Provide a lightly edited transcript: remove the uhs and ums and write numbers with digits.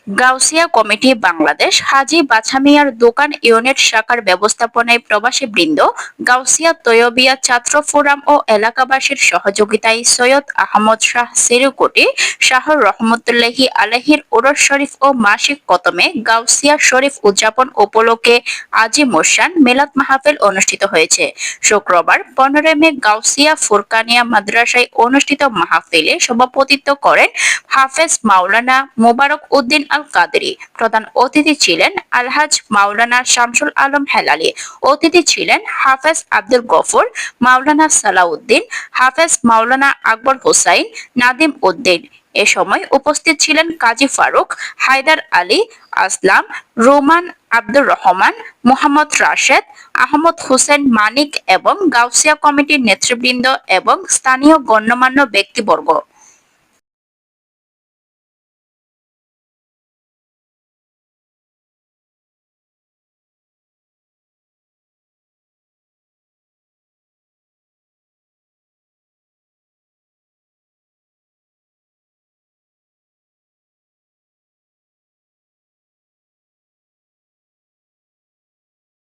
Gausia committee Bangladesh হাজী বাছা মিয়ার দোকান ইউনিট শাখার ব্যবস্থাপনায় প্রবাসী বৃন্দ, গাউসিয়া তৈয়বিয়া ছাত্র ফোরাম ও এলাকাবাসীর সহযোগিতায় সৈয়দ আহমদ শাহ সিরুকুটি শাহ রহমতুল্লাহি আলাইহির উরস শরীফ ও মাসিক কতমে গাউসিয়া শরীফ উদযাপন উপলক্ষে আজি মোশান মিলাদ মাহফিল অনুষ্ঠিত হয়েছে। শুক্রবার 15 মে গাউসিয়া ফুরকানিয়া মাদ্রাসায় অনুষ্ঠিত মাহফিলে সভাপতিত্ব করেন হাফেজ মাওলানা মোবারক উদ্দিন আল কাদেরী। প্রধান অতিথি ছিলেন আলহাজ মাওলানা শামসুল আলম হেলালি। অতিথি ছিলেন হাফেজ আব্দুল গফুর, মাওলানা সালাউদ্দিন, হাফেজ মাওলানা আকবর হুসাইন, নাদিম উদ্দিন। এ সময় উপস্থিত ছিলেন কাজী ফারুক, হায়দার আলী, আসলাম, রোমান, আব্দুর রহমান, মোহাম্মদ রাশেদ, আহমদ হোসেন মানিক এবং গাউসিয়া কমিটির নেতৃবৃন্দ এবং স্থানীয় গণ্যমান্য ব্যক্তিবর্গ।